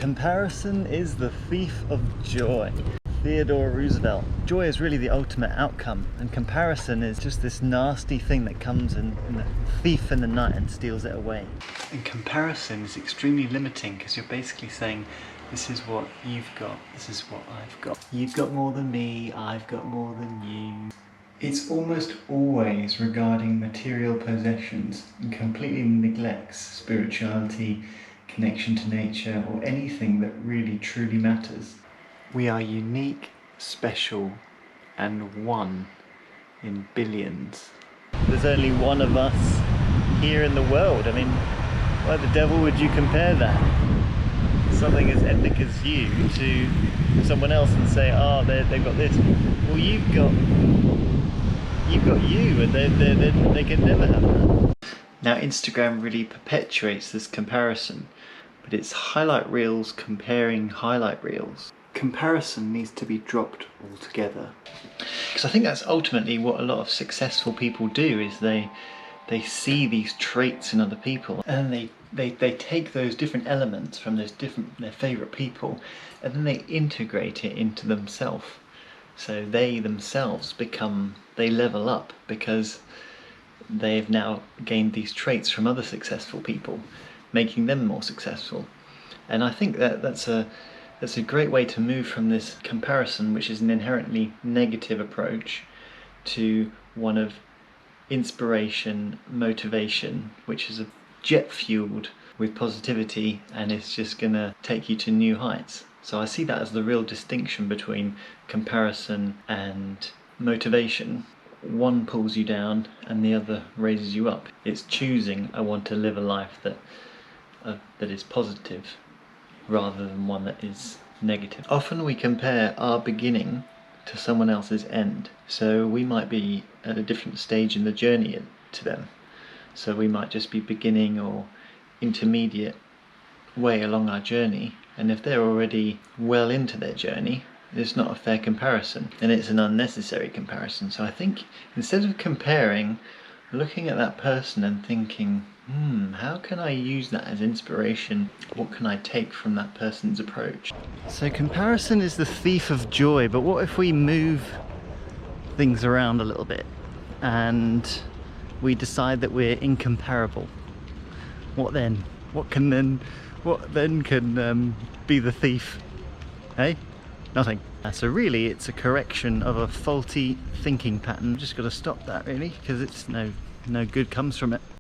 Comparison is the thief of joy. Theodore Roosevelt. Joy is really the ultimate outcome, and comparison is just this nasty thing that comes in the thief in the night and steals it away. And comparison is extremely limiting because you're basically saying, this is what you've got, this is what I've got. You've got more than me, I've got more than you. It's almost always regarding material possessions and completely neglects spirituality, connection to nature, or anything that really truly matters. We are unique, special, and one in billions. There's only one of us here in the world. I mean, why the devil would you compare that? Something as ethnic as you to someone else and say, oh, they've got this. Well, you've got you, and they can never have that. Now, Instagram really perpetuates this comparison, but it's highlight reels comparing highlight reels. Comparison needs to be dropped altogether. Because I think that's ultimately what a lot of successful people do, is they see these traits in other people, and they take those different elements from their favourite people, and then they integrate it into themselves. So they themselves they level up because they've now gained these traits from other successful people, making them more successful. And I think that's a great way to move from this comparison, which is an inherently negative approach, to one of inspiration, motivation, which is a jet fueled with positivity, and it's just gonna take you to new heights. So I see that as the real distinction between comparison and motivation. One pulls you down and the other raises you up. It's choosing, I want to live a life that is positive rather than one that is negative. Often we compare our beginning to someone else's end. So we might be at a different stage in the journey to them. So we might just be beginning or intermediate way along our journey, and if they're already well into their journey, it's not a fair comparison, and it's an unnecessary comparison. So I think instead of comparing, looking at that person and thinking, how can I use that as inspiration? What can I take from that person's approach? So comparison is the thief of joy, but what if we move things around a little bit and we decide that we're incomparable? What then? What then can be the thief? Hey? Nothing. So really it's a correction of a faulty thinking pattern. Just got to stop that really, because it's no good comes from it.